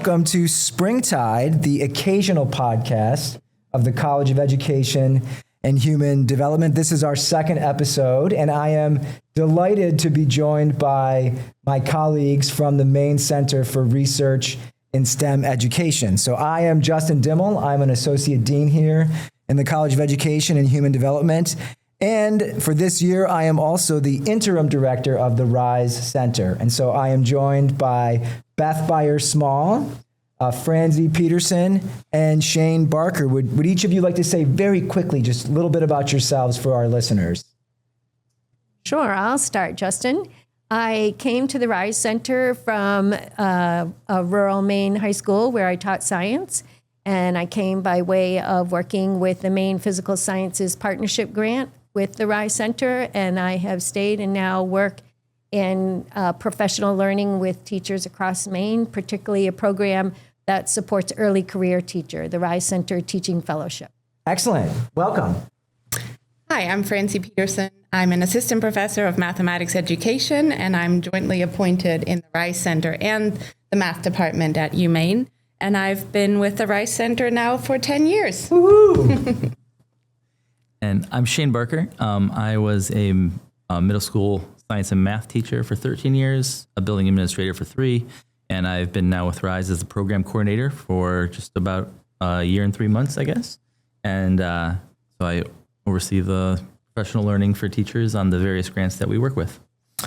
welcome to Springtide, the occasional podcast of the College of Education and Human Development. This is our second episode, and I am delighted to be joined by my colleagues from the Maine Center for Research in STEM Education. So I am Justin Dimmel. I'm an associate dean here in the College of Education and Human Development. And for this year, I am also the interim director of the RISE Center. And so I am joined by Beth Byers Small, Franziska Peterson, and Shane Barker. Would each of you like to say very quickly just a little bit about yourselves for our listeners? Sure, I'll start, Justin. I came to the RISE Center from a rural Maine high school where I taught science. And I came by way of working with the Maine Physical Sciences Partnership Grant with the RISE Center, and I have stayed and now work in professional learning with teachers across Maine, particularly a program that supports early career teacher, the RISE Center Teaching Fellowship. Excellent. Welcome. Hi, I'm Franziska Peterson. I'm an assistant professor of mathematics education, and I'm jointly appointed in the RISE Center and the math department at UMaine. And I've been with the RISE Center now for 10 years. Woohoo! And I'm Shane Barker. I was a middle school science and math teacher for 13 years, a building administrator for 3, and I've been now with RISE as the program coordinator for just about a year and 3 months, I guess. And so I oversee the professional learning for teachers on the various grants that we work with.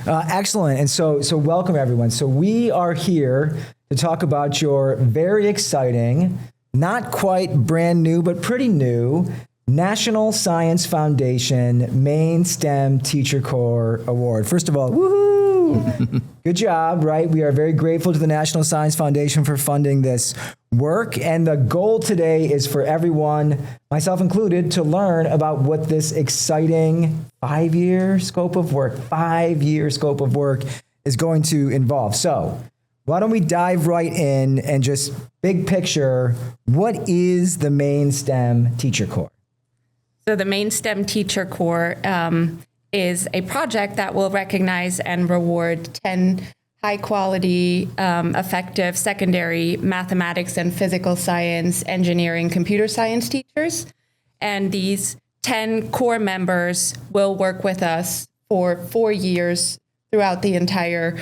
Excellent. And so welcome, everyone. So we are here to talk about your very exciting, not quite brand new, but pretty new National Science Foundation Maine STEM Teacher Corps Award. First of all, woohoo! Good job, right? We are very grateful to the National Science Foundation for funding this work. And the goal today is for everyone, myself included, to learn about what this exciting 5-year scope of work is going to involve. So why don't we dive right in and just big picture, what is the Maine STEM Teacher Corps? So the Maine STEM Teacher Corps is a project that will recognize and reward 10 high-quality, effective secondary mathematics and physical science, engineering, computer science teachers. And these 10 core members will work with us for 4 years throughout the entire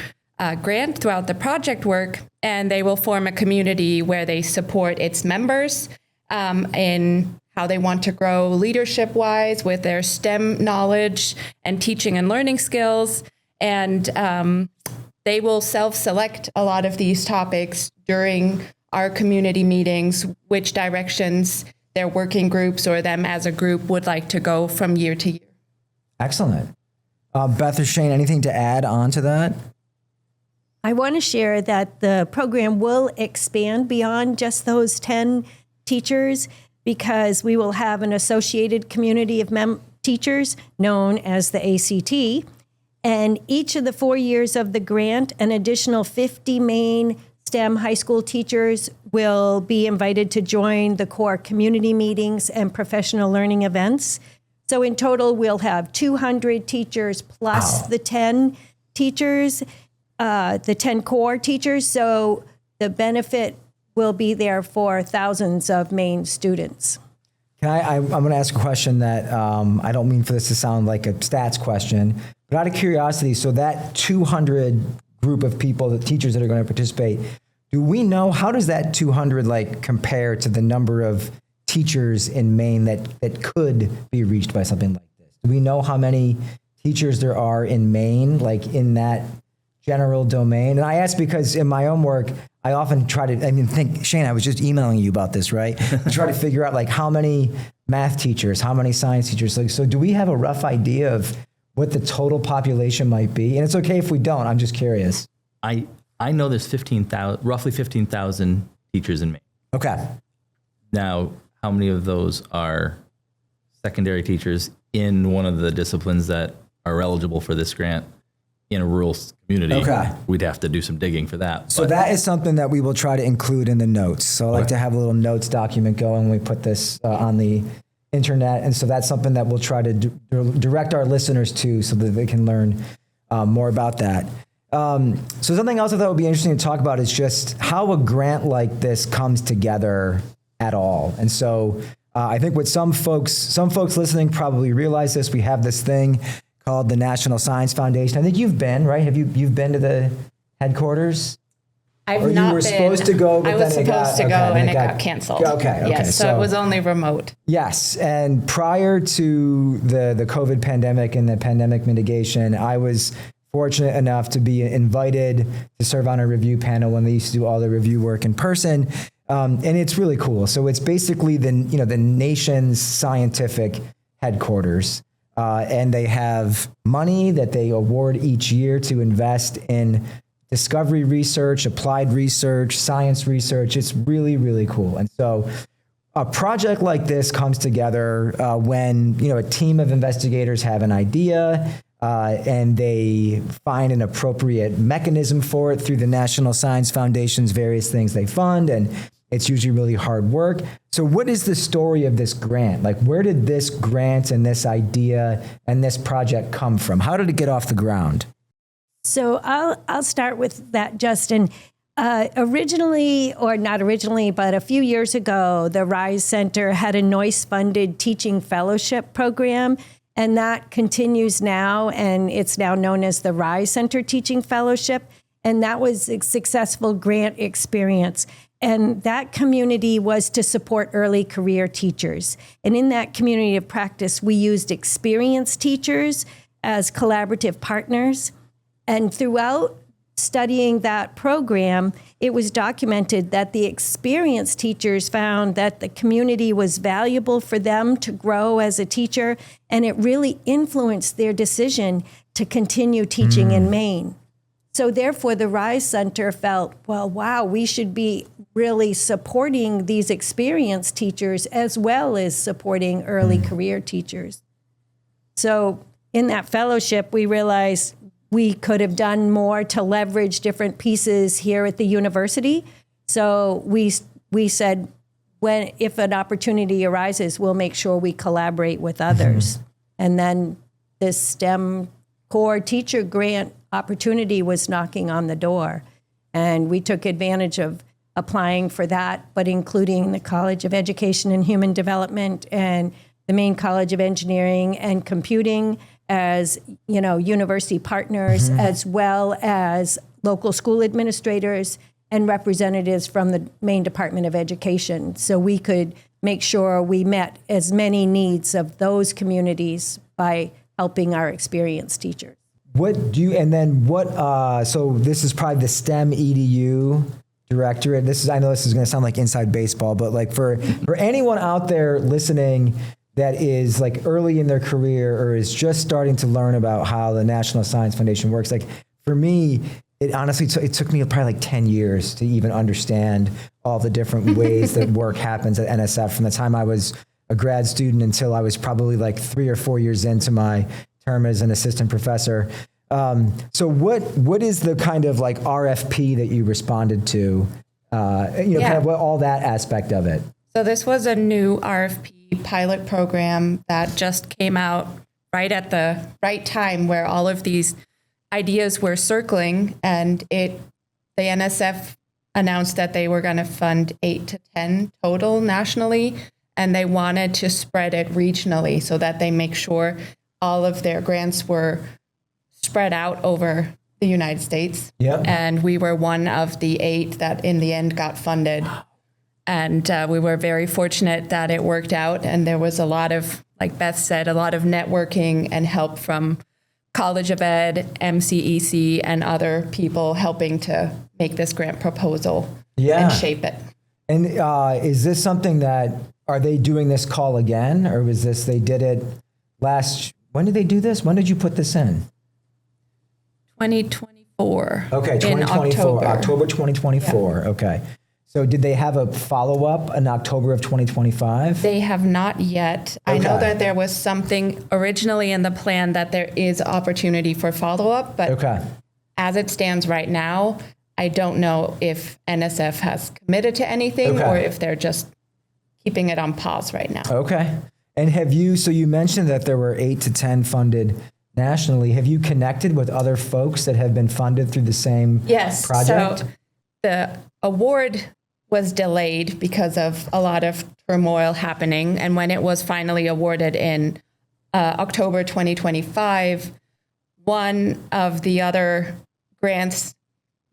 grant, throughout the project work, and they will form a community where they support its members in how they want to grow leadership-wise with their STEM knowledge and teaching and learning skills. And they will self-select a lot of these topics during our community meetings, which directions their working groups or them as a group would like to go from year to year. Excellent. Beth or Shane, anything to add on to that? I want to share that the program will expand beyond just those 10 teachers because we will have an associated community of teachers known as the ACT. And each of the 4 years of the grant, an additional 50 Maine STEM high school teachers will be invited to join the core community meetings and professional learning events. So in total, we'll have 200 teachers plus the 10 teachers, the 10 core teachers. So the benefit will be there for thousands of Maine students. I'm going to ask a question that I don't mean for this to sound like a stats question, but out of curiosity, so that 200 group of people, the teachers that are going to participate, do we know, how does that 200 compare to the number of teachers in Maine that could be reached by something like this? Do we know how many teachers there are in Maine, in that general domain? And I ask because in my own work, I often try to, Shane, I was just emailing you about this, right? I try to figure out how many math teachers, how many science teachers. So do we have a rough idea of what the total population might be? And it's okay if we don't, I'm just curious. I know there's roughly 15,000 teachers in Maine. Okay. Now, how many of those are secondary teachers in one of the disciplines that are eligible for this grant? In a rural community, we'd have to do some digging for that. So that is something that we will try to include in the notes. So I like to have a little notes document going when we put this on the internet. And so that's something that we'll try to direct our listeners to so that they can learn more about that. So something else I thought would be interesting to talk about is just how a grant like this comes together at all. And so I think what some folks listening probably realize this. We have this thing called the National Science Foundation. I think you've been, right? You've been to the headquarters? I've Or not you were been. supposed to go, but I then was it got- supposed to go, okay, then and it it got- got canceled. Okay. Yes, so it was only remote. Yes, and prior to the COVID pandemic and the pandemic mitigation, I was fortunate enough to be invited to serve on a review panel when they used to do all the review work in person, and it's really cool. So it's basically the nation's scientific headquarters, and they have money that they award each year to invest in discovery research, applied research, science research. It's really, really cool. And so a project like this comes together when a team of investigators have an idea and they find an appropriate mechanism for it through the National Science Foundation's various things they fund, and it's usually really hard work. So what is the story of this grant? Like, where did this grant and this idea and this project come from? How did it get off the ground? So I'll start with that, Justin. Originally, or not originally, but a few years ago, the RISE Center had a NOICE-funded teaching fellowship program, and that continues now, and it's now known as the RISE Center Teaching Fellowship, and that was a successful grant experience. And that community was to support early career teachers. And in that community of practice, we used experienced teachers as collaborative partners. And throughout studying that program, it was documented that the experienced teachers found that the community was valuable for them to grow as a teacher, and it really influenced their decision to continue teaching in Maine. So therefore, the RISE Center felt, well, wow, we should be really supporting these experienced teachers as well as supporting early career teachers. So in that fellowship, we realized we could have done more to leverage different pieces here at the university. So we said, if an opportunity arises, we'll make sure we collaborate with others. And then this STEM Corps teacher grant opportunity was knocking on the door. And we took advantage of applying for that, but including the College of Education and Human Development and the Maine College of Engineering and Computing as university partners, as well as local school administrators and representatives from the Maine Department of Education. So we could make sure we met as many needs of those communities by helping our experienced teachers. So this is probably the STEM EDU directorate. I know this is going to sound like inside baseball, but like for anyone out there listening that is like early in their career or is just starting to learn about how the National Science Foundation works, like for me, it honestly it took me probably like 10 years to even understand all the different ways that work happens at NSF from the time I was a grad student until I was probably like 3 or 4 years into my term as an assistant professor. So what is the kind of like RFP that you responded to, kind of all that aspect of it? So this was a new RFP pilot program that just came out right at the right time where all of these ideas were circling, and the NSF announced that they were going to fund 8 to 10 total nationally, and they wanted to spread it regionally so that they make sure all of their grants were spread out over the United States. Yep. And we were one of the 8 that in the end got funded. And we were very fortunate that it worked out. And there was a lot of, like Beth said, a lot of networking and help from College of Ed, MCEC, and other people helping to make this grant proposal and shape it. And is this something are they doing this call again? Or was this, they did it when did they do this? When did you put this in? 2024. Okay, 2024, October 2024. Yeah. Okay. So did they have a follow-up in October of 2025? They have not yet. Okay. I know that there was something originally in the plan that there is opportunity for follow-up, but as it stands right now, I don't know if NSF has committed to anything or if they're just keeping it on pause right now. Okay. And so you mentioned that there were 8 to 10 funded nationally. Have you connected with other folks that have been funded through the same project? So the award was delayed because of a lot of turmoil happening. And when it was finally awarded in October 2025, one of the other grants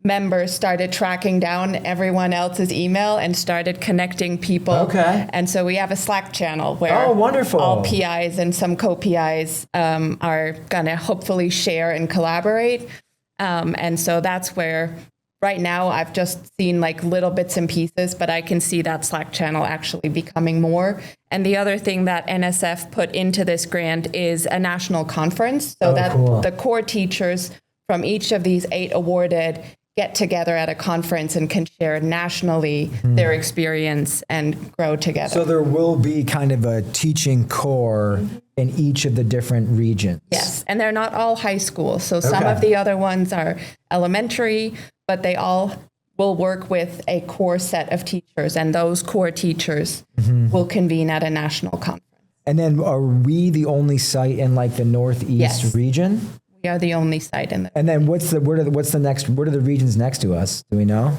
members started tracking down everyone else's email and started connecting people. Okay. And so we have a Slack channel where Oh, wonderful. all PIs and some co-PIs are going to hopefully share and collaborate. And so that's where right now I've just seen like little bits and pieces, but I can see that Slack channel actually becoming more. And the other thing that NSF put into this grant is a national conference so that cool. the core teachers from each of these 8 awarded get together at a conference and can share nationally their experience and grow together. So there will be kind of a teaching core in each of the different regions. Yes, and they're not all high school. So some Okay. of the other ones are elementary, but they all will work with a core set of teachers, and those core teachers will convene at a national conference. And then are we the only site in like the Northeast Yes. region? We are the only site in the. And then what are the regions next to us? Do we know?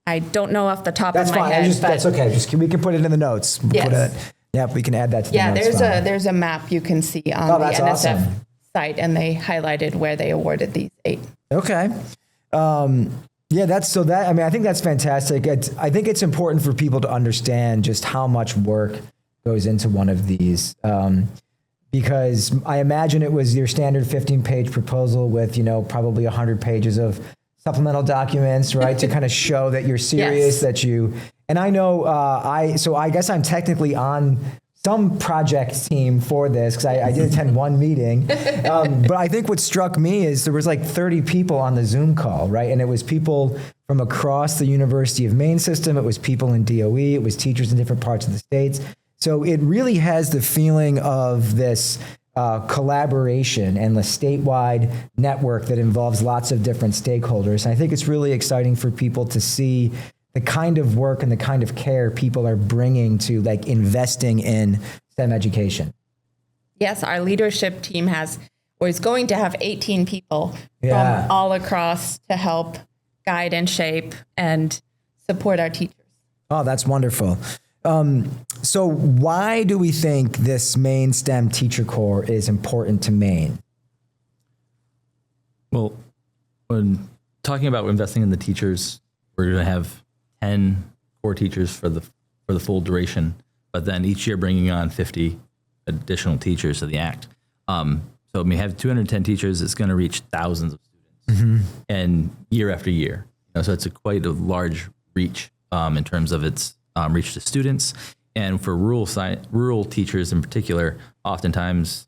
I don't know off the top That's of my fine. head. but That's okay. We can put it in the notes. Yes. Yep, we can add that to the Yeah, notes. file. there's a map you can see on Oh, the that's NSF awesome. site, and they highlighted where they awarded these 8. Okay. Yeah, I think that's fantastic. I think it's important for people to understand just how much work goes into one of these. Because I imagine it was your standard 15-page proposal with, probably 100 pages of supplemental documents, right? To kind of show that you're serious, Yes. and I know, so I guess I'm technically on some project team for this because I did attend one meeting. But I think what struck me is there was like 30 people on the Zoom call, right? And it was people from across the University of Maine system. It was people in DOE. It was teachers in different parts of the states. So it really has the feeling of this collaboration and the statewide network that involves lots of different stakeholders. And I think it's really exciting for people to see the kind of work and the kind of care people are bringing to like investing in STEM education. Yes, our leadership team is going to have 18 people Yeah. from all across to help guide and shape and support our teachers. Oh, that's wonderful. So why do we think this Maine STEM Teacher Corps is important to Maine? Well, when talking about investing in the teachers, we're going to have 10 core teachers for the full duration, but then each year bringing on 50 additional teachers to the ACT. So we have 210 teachers. It's going to reach thousands of students, and year after year. So it's quite a large reach in terms of its reach to students, and for rural teachers in particular. Oftentimes,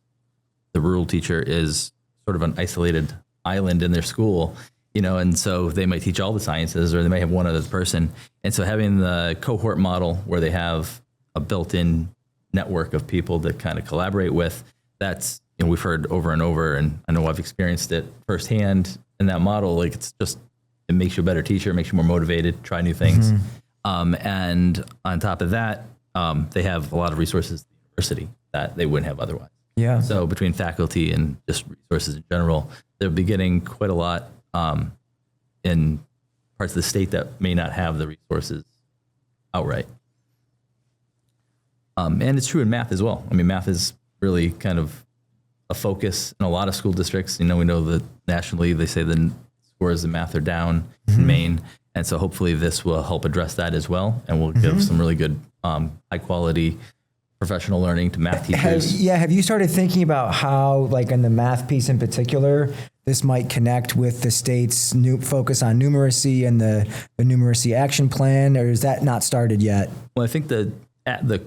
the rural teacher is sort of an isolated island in their school, and so they might teach all the sciences, or they may have one other person. And so having the cohort model where they have a built-in network of people that kind of collaborate with, that's, we've heard over and over, and I know I've experienced it firsthand in that model. Like, it makes you a better teacher, it makes you more motivated, try new things. And on top of that, they have a lot of resources at the university that they wouldn't have otherwise. Yeah. So between faculty and just resources in general, they'll be getting quite a lot in parts of the state that may not have the resources outright. And it's true in math as well. I mean, math is really kind of a focus in a lot of school districts. We know that nationally they say the scores in math are down in Maine. And so hopefully this will help address that as well, and will give some really good high quality professional learning to math teachers. Have you started thinking about how, like in the math piece in particular, this might connect with the state's new focus on numeracy and the numeracy action plan, or is that not started yet? Well, I think the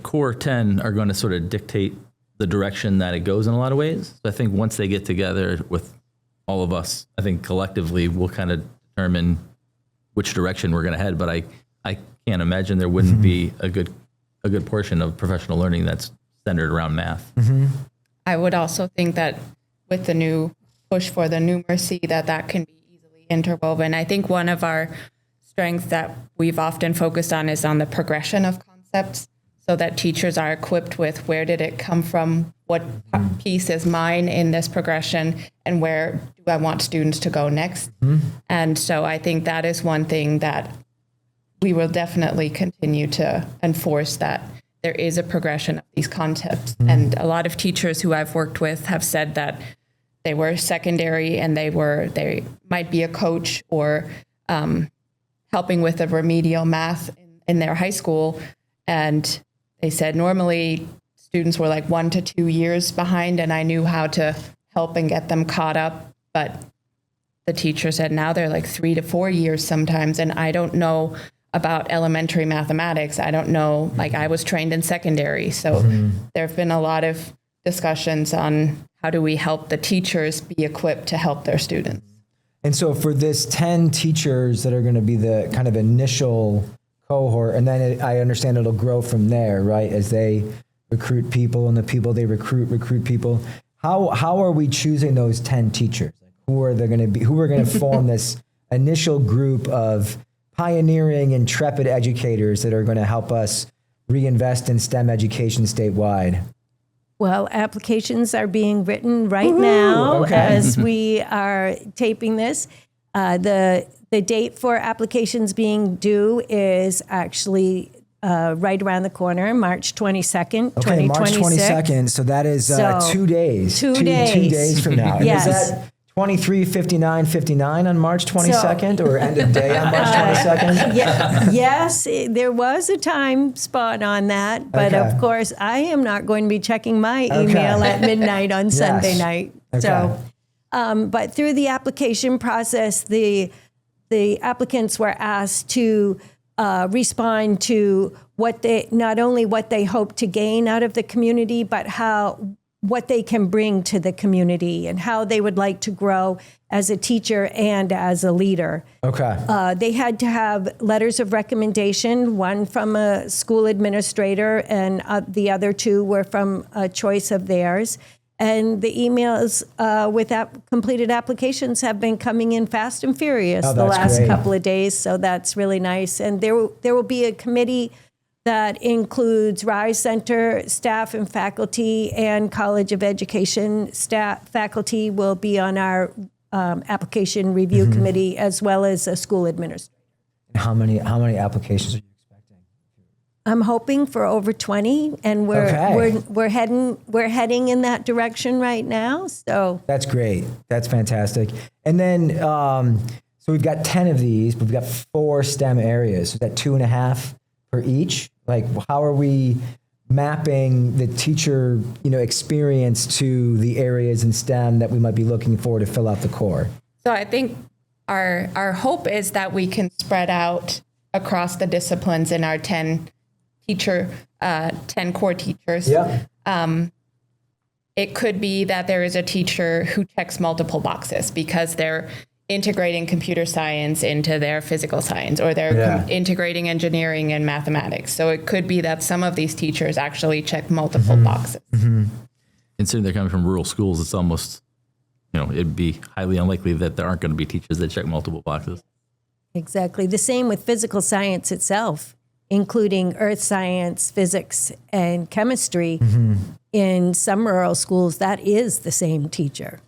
core 10 are going to sort of dictate the direction that it goes in a lot of ways. So I think once they get together with all of us, I think collectively we'll kind of determine which direction we're going to head. But I can't imagine there wouldn't be a good portion of professional learning that's centered around math. I would also think that with the new push for the numeracy, that can be easily interwoven. I think one of our strengths that we've often focused on is on the progression of concepts, so that teachers are equipped with where did it come from what piece is mine in this progression, and where do I want students to go next? And so I think that is one thing that we will definitely continue to enforce, that there is a progression of these concepts. And a lot of teachers who I've worked with have said that they were secondary and they might be a coach or helping with the remedial math in their high school. And they said normally students were like 1 to 2 years behind, and I knew how to help and get them caught up. But the teacher said now they're like 3 to 4 years sometimes, and I don't know about elementary mathematics. I don't know, like I was trained in secondary. So there have been a lot of discussions on how do we help the teachers be equipped to help their students. And so for this 10 teachers that are going to be the kind of initial cohort, and then I understand it'll grow from there, right? As they recruit people and the people they recruit people. How are we choosing those 10 teachers? Like who are going to form this initial group of pioneering, intrepid educators that are going to help us reinvest in STEM education statewide? Well, applications are being written right now okay. as we are taping this. The date for applications being due is actually right around the corner, March 22nd, Okay, March 22nd. So that is 2 days. 2 days. 2 days from now. And Yes. is that 23:59:59 on March 22nd or end of day on March 22nd? Yes, there was a time spot on that, but Okay. of course, I am not going to be checking my email at midnight on Sunday night. Okay. So, but through the application process, the applicants were asked to respond to not only what they hope to gain out of the community, but what they can bring to the community and how they would like to grow as a teacher and as a leader. Okay. They had to have letters of recommendation, one from a school administrator, and the other two were from a choice of theirs. And the emails with completed applications have been coming in fast and furious the that's last great. couple of days, so that's really nice. And there will be a committee that includes Rise Center staff and faculty, and College of Education staff faculty will be on our application review committee, as well as a school administrator. How many applications are you expecting? I'm hoping for over 20, and we're heading in that direction right now. So That's great. That's fantastic. And then, so we've got 10 of these, but we've got 4 STEM areas. So we've got 2.5 per each. Like, how are we mapping the teacher, experience to the areas in STEM that we might be looking for to fill out the core? So I think our hope is that we can spread out across the disciplines in our 10 core teachers. Yeah. It could be that there is a teacher who checks multiple boxes because they're integrating computer science into their physical science, or they're integrating engineering and mathematics. So it could be that some of these teachers actually check multiple boxes. Considering they're coming from rural schools, it's almost, it'd be highly unlikely that there aren't going to be teachers that check multiple boxes. exactly. The same with physical science itself, including earth science, physics, and chemistry. In some rural schools, that is the same teacher.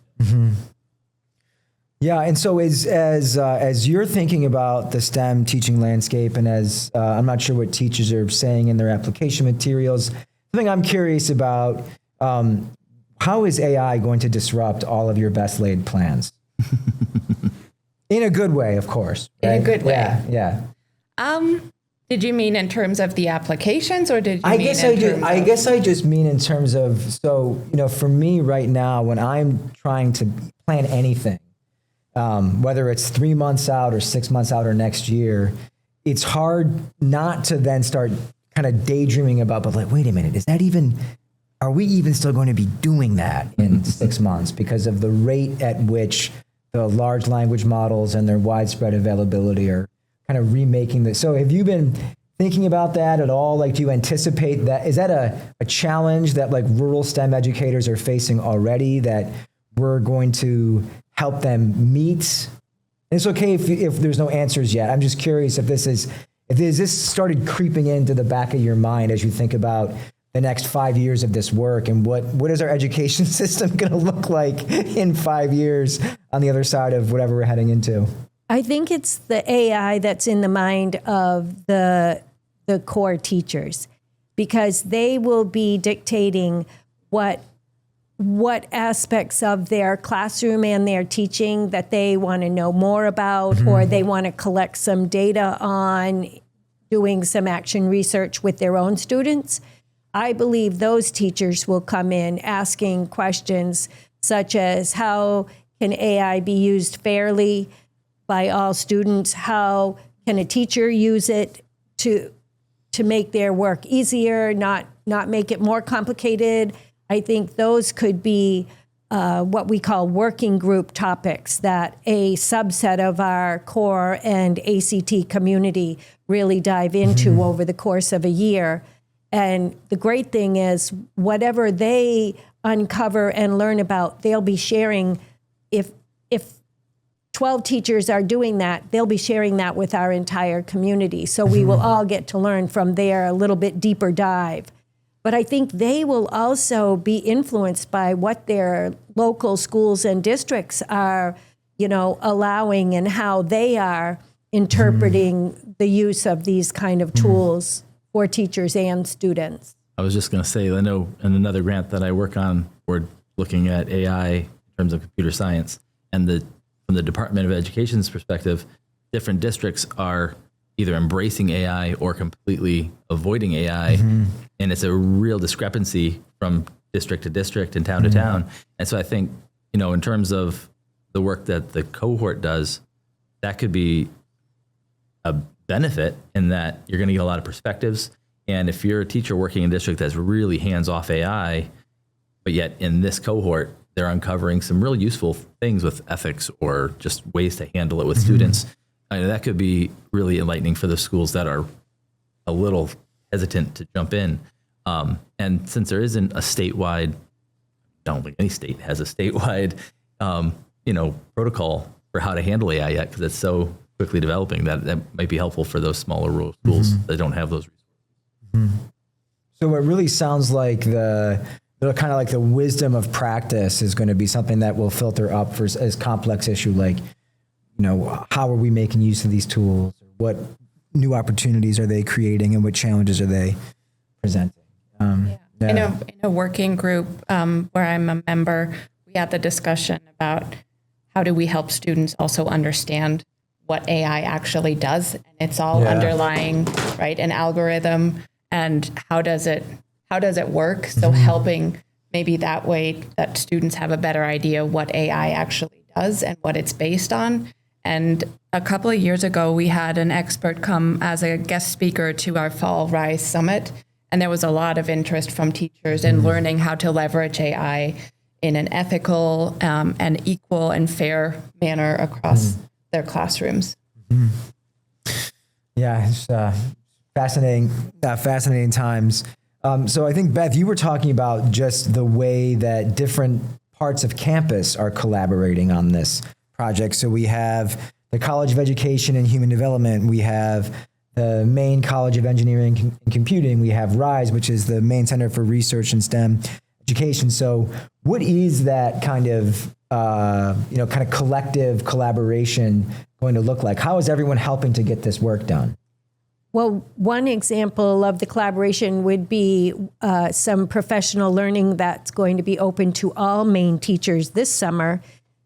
Yeah, and so as you're thinking about the STEM teaching landscape, and as I'm not sure what teachers are saying in their application materials, something I'm curious about, how is AI going to disrupt all of your best laid plans? In a good way, of course. In a right? good way. Yeah. Did you mean in terms of the applications, or did you I mean guess I just mean in terms of, so, for me right now, when I'm trying to plan anything, whether it's 3 months out or 6 months out or next year, it's hard not to then start kind of daydreaming about, but like, wait a minute, are we even still going to be doing that in 6 months because of the rate at which the large language models and their widespread availability are kind of remaking this. So have you been thinking about that at all? Like, do you anticipate that? Is that a challenge that like rural STEM educators are facing already that we're going to help them meet? And it's okay if there's no answers yet. I'm just curious if this started creeping into the back of your mind as you think about the next 5 years of this work, and what is our education system going to look like in 5 years on the other side of whatever we're heading into? I think it's the AI that's in the mind of the core teachers, because they will be dictating what aspects of their classroom and their teaching that they want to know more about, or they want to collect some data on, doing some action research with their own students. I believe those teachers will come in asking questions such as, how can AI be used fairly by all students? How can a teacher use it to make their work easier, not make it more complicated? I think those could be what we call working group topics that a subset of our core and ACT community really dive into over the course of a year. And the great thing is, whatever they uncover and learn about, they'll be sharing. If 12 teachers are doing that, they'll be sharing that with our entire community. So we will all get to learn from their a little bit deeper dive. But I think they will also be influenced by what their local schools and districts are, allowing, and how they are interpreting the use of these kind of tools for teachers and students. I was just going to say, I know in another grant that I work on, we're looking at AI in terms of computer science, and from the Department of Education's perspective, different districts are either embracing AI or completely avoiding AI. And it's a real discrepancy from district to district and town to town. And so I think, in terms of the work that the cohort does, that could be a benefit in that you're going to get a lot of perspectives. And if you're a teacher working in a district that's really hands-off AI, but yet in this cohort, they're uncovering some really useful things with ethics or just ways to handle it with students, that could be really enlightening for the schools that are a little hesitant to jump in. And since there isn't a statewide, I don't think any state has a statewide, protocol for how to handle AI yet, because it's so quickly developing, that might be helpful for those smaller rural schools that don't have those resources. So it really sounds like the kind of like the wisdom of practice is going to be something that will filter up for as complex issue like, how are we making use of these tools? What new opportunities are they creating, and what challenges are they presenting? In a working group where I'm a member, we had the discussion about how do we help students also understand what AI actually does, and it's all underlying, right, an algorithm, and how does it work? So helping maybe that way that students have a better idea what AI actually does and what it's based on. And a couple of years ago, we had an expert come as a guest speaker to our Fall Rise Summit, and there was a lot of interest from teachers in learning how to leverage AI in an ethical and equal and fair manner across their classrooms. Yeah, it's fascinating times. So I think, Beth, you were talking about just the way that different parts of campus are collaborating on this project. So we have the College of Education and Human Development. We have the Maine College of Engineering and Computing. We have RISE, which is the Maine Center for Research in STEM Education. So what is that kind of collective collaboration going to look like? How is everyone helping to get this work done? Well, one example of the collaboration would be some professional learning that's going to be open to all Maine teachers this summer.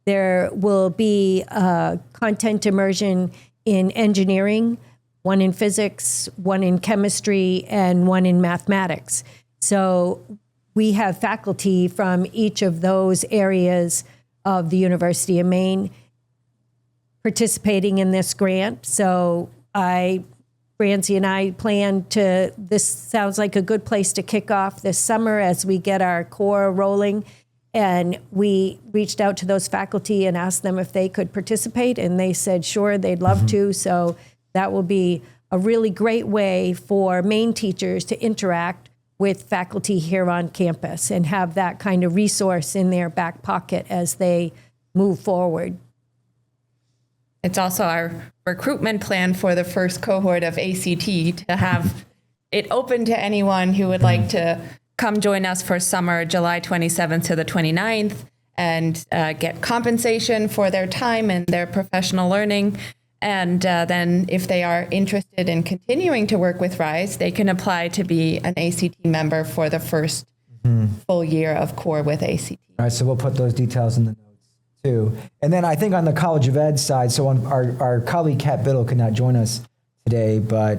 There will be content immersion in engineering, one in physics, one in chemistry, and one in mathematics. So we have faculty from each of those areas of the University of Maine participating in this grant. So Francie and I plan to, this sounds like a good place to kick off this summer as we get our core rolling. And we reached out to those faculty and asked them if they could participate, and they said, sure, they'd love to. So that will be a really great way for Maine teachers to interact with faculty here on campus and have that kind of resource in their back pocket as they move forward. It's also our recruitment plan for the first cohort of ACT to have it open to anyone who would like to come join us for summer, July 27th to the 29th, and get compensation for their time and their professional learning. And then if they are interested in continuing to work with RISE, they can apply to be an ACT member for the first full year of core with ACT. All right, so we'll put those details in the notes too. And then I think on the College of Ed side, so on our colleague Kat Biddle could not join us today, but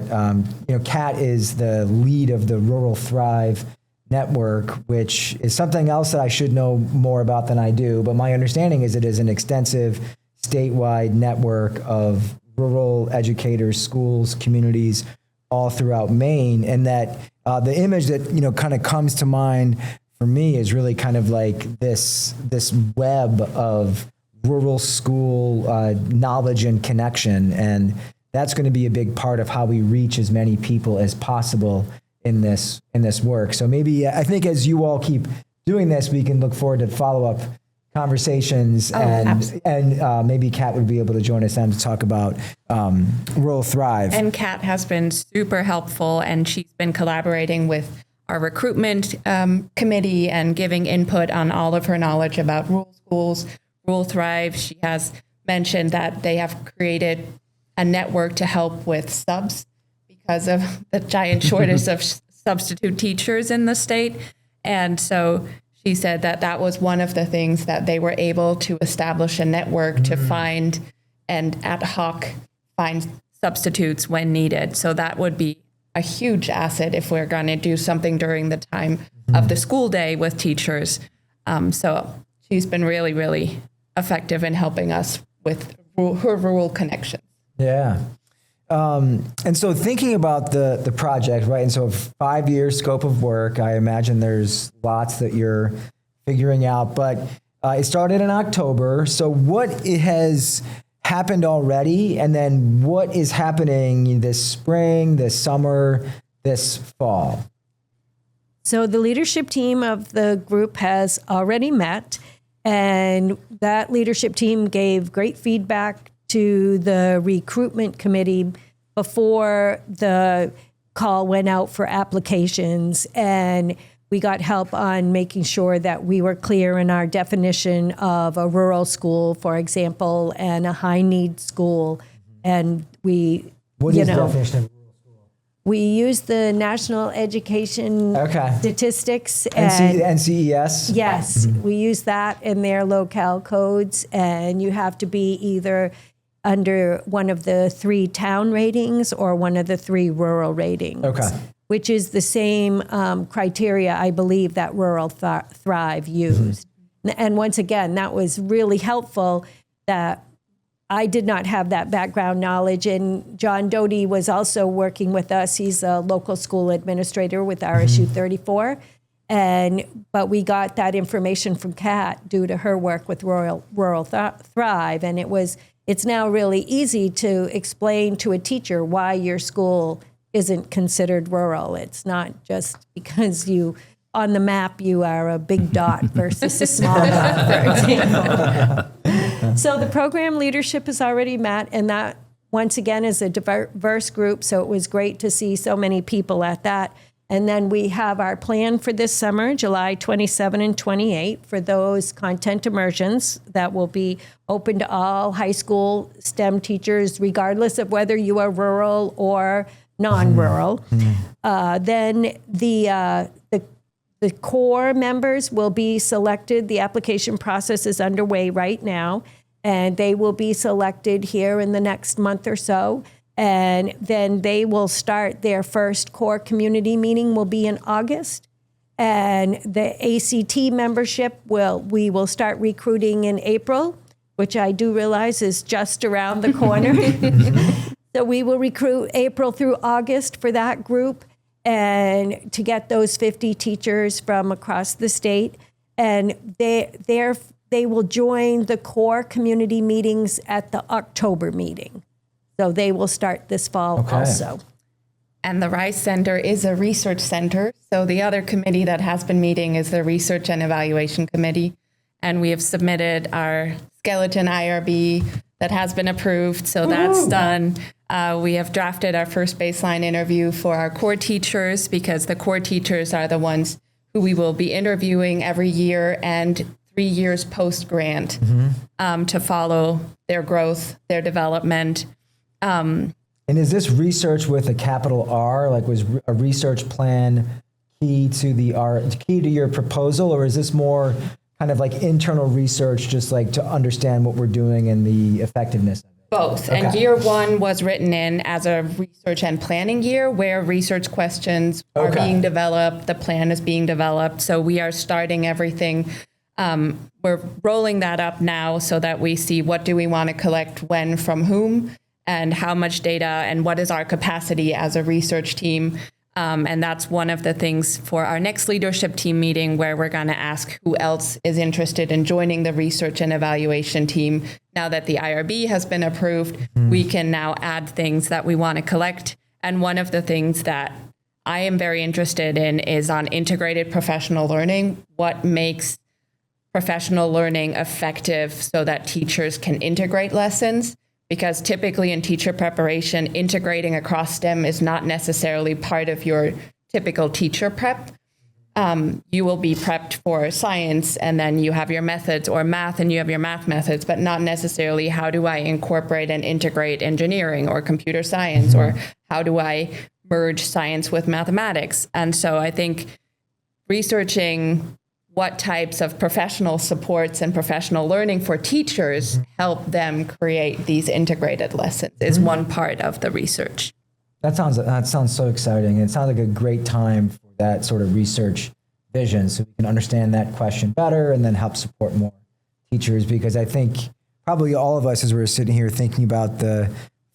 Kat is the lead of the Rural Thrive Network, which is something else that I should know more about than I do. But my understanding is it is an extensive statewide network of rural educators, schools, communities all throughout Maine. And that the image that, kind of comes to mind for me is really kind of like this web of rural school knowledge and connection. And that's going to be a big part of how we reach as many people as possible in this work. So maybe I think as you all keep doing this, we can look forward to follow-up conversations, and maybe Kat would be able to join us then to talk about Rural Thrive. And Kat has been super helpful, and she's been collaborating with our recruitment committee and giving input on all of her knowledge about rural schools, Rural Thrive. She has mentioned that they have created a network to help with subs because of the giant shortage of substitute teachers in the state. And so she said that was one of the things that they were able to establish a network to find and ad hoc find substitutes when needed. So that would be a huge asset if we're going to do something during the time of the school day with teachers. So she's been really, really effective in helping us with her rural connections. Yeah. And so thinking about the project, right? And so 5-year scope of work, I imagine there's lots that you're figuring out, but it started in October. So what has happened already? And then what is happening this spring, this summer, this fall? So the leadership team of the group has already met, and that leadership team gave great feedback to the recruitment committee before the call went out for applications. And we got help on making sure that we were clear in our definition of a rural school, for example, and a high need school. And we, What is the definition of rural school? We use the National Education Statistics. And NCES? Yes, we use that in their locale codes, and you have to be either under one of the 3 town ratings or one of the 3 rural ratings, which is the same criteria, I believe, that Rural Thrive used. And once again, that was really helpful that I did not have that background knowledge. And John Doty was also working with us. He's a local school administrator with RSU 34. But we got that information from Kat due to her work with Rural Thrive. And it's now really easy to explain to a teacher why your school isn't considered rural. It's not just because on the map you are a big dot versus a small dot, for example. So the program leadership has already met, and that, once again, is a diverse group, so it was great to see so many people at that. And then we have our plan for this summer, July 27 and 28, for those content immersions that will be open to all high school STEM teachers, regardless of whether you are rural or non-rural. Then the core members will be selected. The application process is underway right now, and they will be selected here in the next month or so. And then they will start their first core community meeting will be in August. And the ACT membership we will start recruiting in April, which I do realize is just around the corner. So we will recruit April through August for that group, and to get those 50 teachers from across the state. And they will join the core community meetings at the October meeting. So they will start this fall also. And the RISE Center is a research center. So the other committee that has been meeting is the Research and Evaluation Committee. And we have submitted our skeleton IRB that has been approved. So that's done. We have drafted our first baseline interview for our core teachers because the core teachers are the ones who we will be interviewing every year and 3 years post-grant to follow their growth, their development. And is this research with a capital R? Like, was a research plan key to your proposal, or is this more kind of like internal research, just like to understand what we're doing and the effectiveness of it? Both. Okay. And year one was written in as a research and planning year where research questions are being developed, the plan is being developed. So we are starting everything. We're rolling that up now so that we see what do we want to collect when from whom and how much data and what is our capacity as a research team. And that's one of the things for our next leadership team meeting where we're going to ask who else is interested in joining the research and evaluation team. Now that the IRB has been approved, we can now add things that we want to collect. And one of the things that I am very interested in is on integrated professional learning. What makes professional learning effective so that teachers can integrate lessons? Because typically in teacher preparation, integrating across STEM is not necessarily part of your typical teacher prep. You will be prepped for science and then you have your methods, or math and you have your math methods, but not necessarily how do I incorporate and integrate engineering or computer science, or how do I merge science with mathematics? And so I think researching what types of professional supports and professional learning for teachers help them create these integrated lessons is one part of the research. That sounds so exciting. It sounds like a great time for that sort of research vision, so we can understand that question better and then help support more teachers. Because I think probably all of us, as we're sitting here thinking about the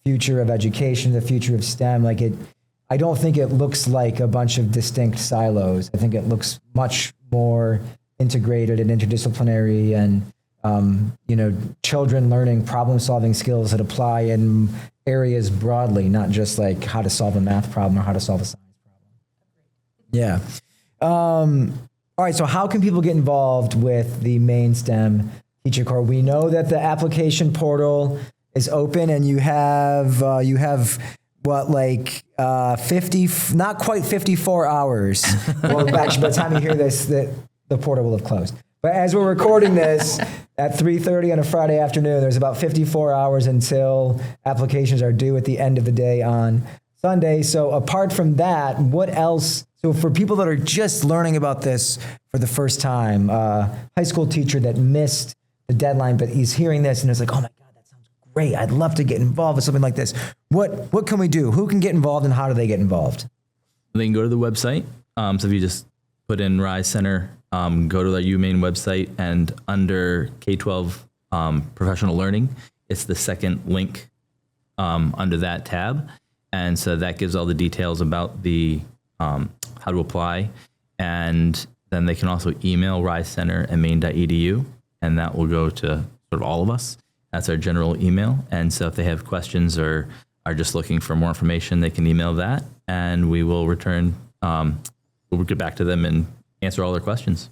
future of education, the future of STEM, I don't think it looks like a bunch of distinct silos. I think it looks much more integrated and interdisciplinary, and children learning problem-solving skills that apply in areas broadly, not just like how to solve a math problem or how to solve a science problem. Yeah. All right. So how can people get involved with the Maine STEM Teacher Corps? We know that the application portal is open, and you have what, like 50, not quite 54 hours. Well, actually, by the time you hear this, the portal will have closed. But as we're recording this at 3:30 on a Friday afternoon, there's about 54 hours until applications are due at the end of the day on Sunday. So apart from that, what else? So for people that are just learning about this for the first time, high school teacher that missed the deadline, but he's hearing this and it's like, oh my God, great, I'd love to get involved with something like this. What can we do? Who can get involved, and how do they get involved? They can go to the website. So if you just put in Rise Center, go to the UMaine website, and under K-12 professional learning, it's the second link under that tab. And so that gives all the details about the how to apply. And then they can also email risecenter@maine.edu, and that will go to sort of all of us. That's our general email. And so if they have questions or are just looking for more information, they can email that, and we will return, we'll get back to them and answer all their questions.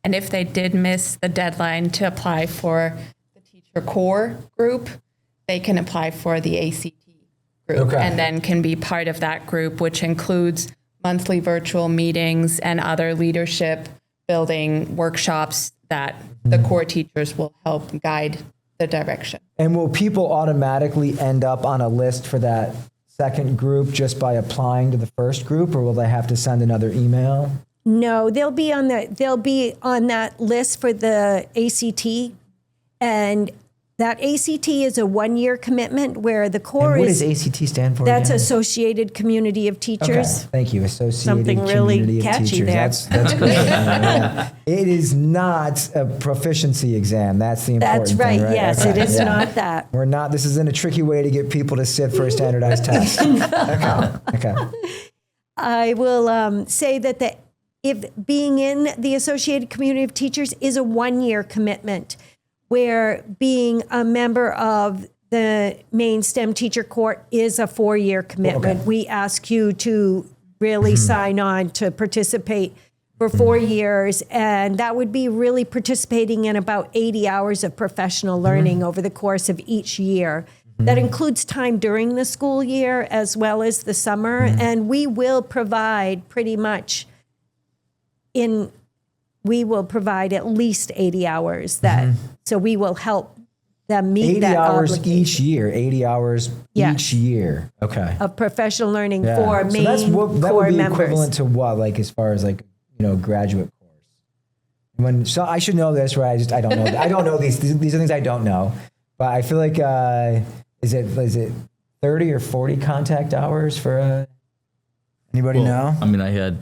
And if they did miss the deadline to apply for the Teacher Corps group, they can apply for the ACT group, and then can be part of that group, which includes monthly virtual meetings and other leadership building workshops that the core teachers will help guide the direction. And will people automatically end up on a list for that second group just by applying to the first group, or will they have to send another email? No, they'll be on that list for the ACT, and that ACT is a 1-year commitment where the core and what does ACT stand for? That's again? Associated Community of Teachers. Okay. Thank you, Associated Something Community really of catchy Teachers. there. That's great. Yeah. It is not a proficiency exam. That's the important That's right. thing, right? Yes, Okay. it is not that. We're not. This isn't a tricky way to get people to sit for a standardized test. Okay. I will say that if being in the Associated Community of Teachers is a 1-year commitment, where being a member of the Maine STEM Teacher Corps is a 4-year commitment. Okay. We ask you to really sign on to participate for 4 years, and that would be really participating in about 80 hours of professional learning over the course of each year. that includes time during the school year as well as the summer. And we will provide we will provide at least 80 hours so we will help them meet 80 that hours obligation. each year, 80 hours Yes. each year. Okay. Of professional learning Yeah. for So Maine that Corps would be members. equivalent to what, like as far as like, graduate course? So I should know this, right? I don't know. I don't know these are things I don't know. But I feel like is it 30 or 40 contact hours for anybody know? I mean, I had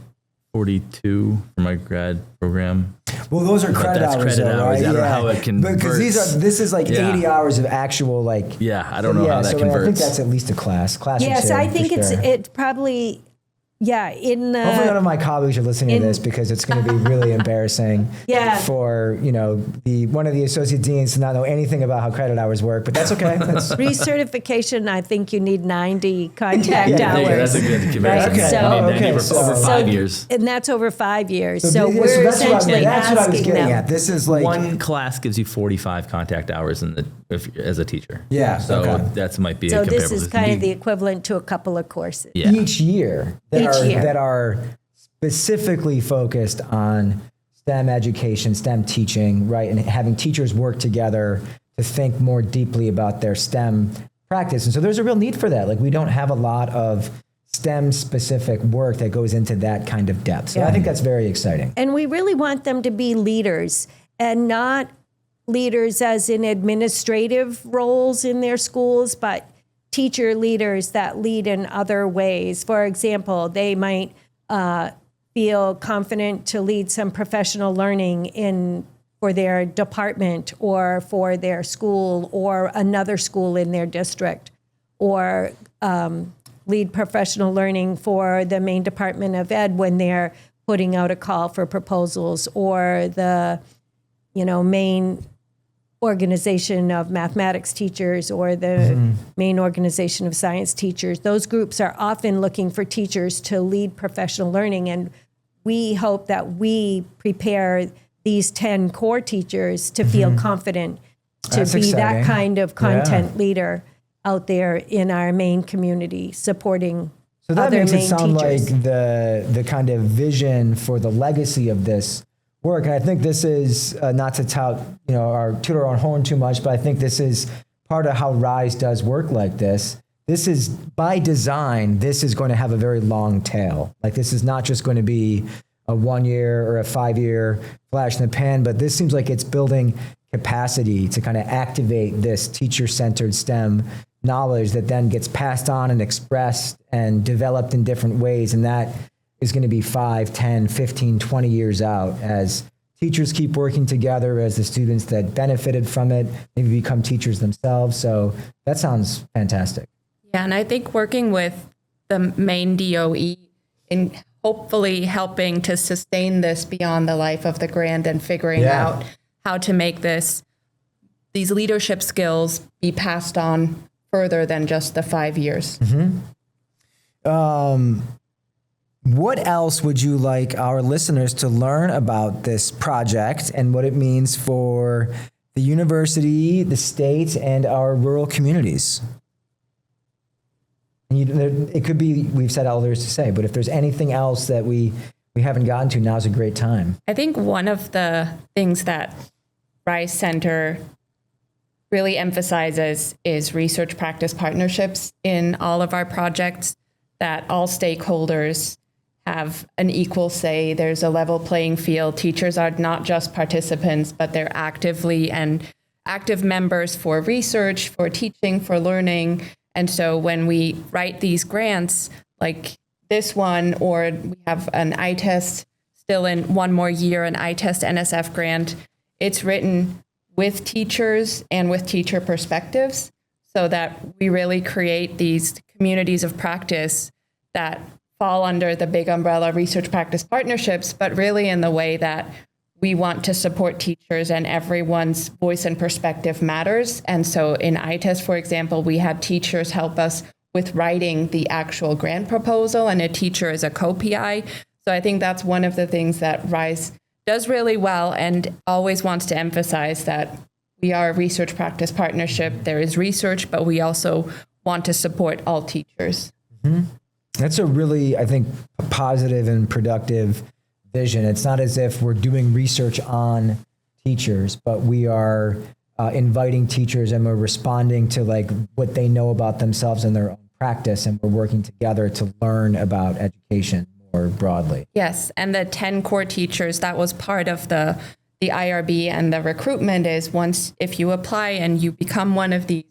42 for my grad program. Well, those are credit that's hours, credit though, hours. right? I don't know how it Because converts. this is like Yeah. 80 hours of actual like. Yeah, I don't know how that so converts. I think that's at least a class or Yes, two, I for think sure. it's probably, in the. Hopefully none of my colleagues are listening to this because it's going to be really embarrassing Yeah. for, one of the associate deans to not know anything about how credit hours work, but that's okay. That's Recertification, I think you need 90 contact Yeah, hours. that's a good comparison. Right? Okay. So, Oh, I mean, okay. over So- 5 years. And that's over 5 years. So, th- we're that's what essentially that's what I was asking getting them. at. This is like One class gives you 45 contact hours as a teacher. Yeah, So okay. that might be So a comparable. this is kind of the equivalent to a couple of courses. Yeah. each year that are specifically focused on STEM education, STEM teaching, right? And having teachers work together to think more deeply about their STEM practice. And so there's a real need for that. Like we don't have a lot of STEM specific work that goes into that kind of depth. So I think that's very exciting. And we really want them to be leaders and not leaders as in administrative roles in their schools, but teacher leaders that lead in other ways. For example, they might feel confident to lead some professional learning for their department or for their school or another school in their district, or lead professional learning for the Maine Department of Ed when they're putting out a call for proposals, or the Maine Organization of Mathematics Teachers or the Maine Organization of Science Teachers. Those groups are often looking for teachers to lead professional learning, and we hope that we prepare these 10 core teachers to feel confident to That's be exciting. that kind of content leader out there in our Maine community, supporting So that other makes it Maine sound teachers. like the kind of vision for the legacy of this work. And I think this is not to tout, our toot our own horn too much, but I think this is part of how RISE does work like this. This is by design, this is going to have a very long tail. Like this is not just going to be a 1 year or a 5 year flash in the pan, but this seems like it's building capacity to kind of activate this teacher-centered STEM knowledge that then gets passed on and expressed and developed in different ways. And that is going to be 5, 10, 15, 20 years out as teachers keep working together, as the students that benefited from it maybe become teachers themselves. So that sounds fantastic. Yeah, and I think working with the Maine DOE in hopefully helping to sustain this beyond the life of the grant and figuring out how to make these leadership skills be passed on further than just the 5 years. What else would you like our listeners to learn about this project and what it means for the university, the state, and our rural communities? It could be, we've said all there is to say, but if there's anything else that we haven't gotten to, now's a great time. I think one of the things that RISE Center really emphasizes is research practice partnerships in all of our projects, that all stakeholders have an equal say. There's a level playing field. Teachers are not just participants, but they're active members for research, for teaching, for learning. And so when we write these grants, like this one, or we have an iTest still in one more year, an iTest NSF grant, it's written with teachers and with teacher perspectives so that we really create these communities of practice that fall under the big umbrella research practice partnerships, but really in the way that we want to support teachers and everyone's voice and perspective matters. And so in iTest, for example, we had teachers help us with writing the actual grant proposal, and a teacher is a co-PI. So I think that's one of the things that RISE does really well and always wants to emphasize, that we are a research practice partnership. There is research, but we also want to support all teachers. That's a really, I think, positive and productive vision. It's not as if we're doing research on teachers, but we are inviting teachers and we're responding to like what they know about themselves and their own practice, and we're working together to learn about education more broadly. Yes, and the 10 core teachers, that was part of the IRB and the recruitment is once, if you apply and you become one of these,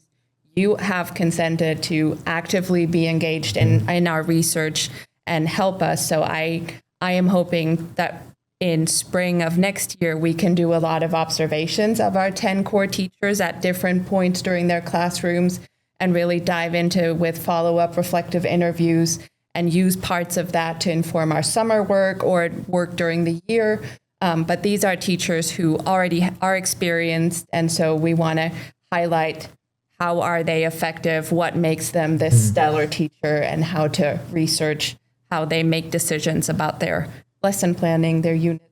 you have consented to actively be engaged in our research and help us. So I am hoping that in spring of next year, we can do a lot of observations of our 10 core teachers at different points during their classrooms and really dive into with follow-up reflective interviews and use parts of that to inform our summer work or work during the year. But these are teachers who already are experienced, and so we want to highlight how are they effective, what makes them this stellar teacher, and how to research how they make decisions about their lesson planning, their units.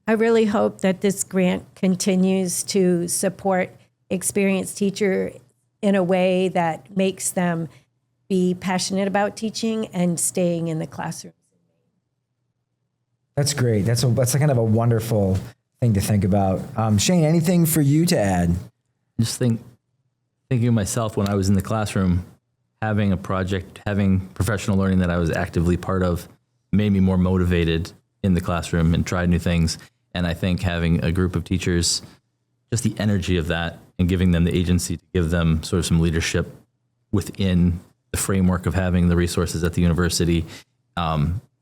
I really hope that this grant continues to support experienced teacher in a way that makes them be passionate about teaching and staying in the classroom. That's great. That's a kind of a wonderful thing to think about. Shane, anything for you to add? Just thinking of myself when I was in the classroom, having a project, having professional learning that I was actively part of made me more motivated in the classroom and tried new things. And I think having a group of teachers, just the energy of that and giving them the agency to give them sort of some leadership within the framework of having the resources at the university,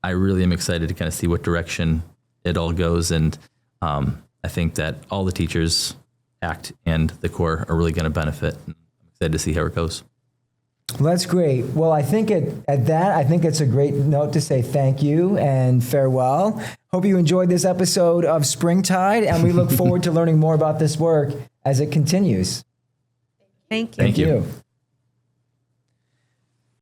I really am excited to kind of see what direction it all goes. And I think that all the teachers, ACT and the Corps, are really going to benefit. I'm excited to see how it goes. Well, that's great. Well, I think I think it's a great note to say thank you and farewell. Hope you enjoyed this episode of Springtide, and we look forward to learning more about this work as it continues. Thank you. Thank you.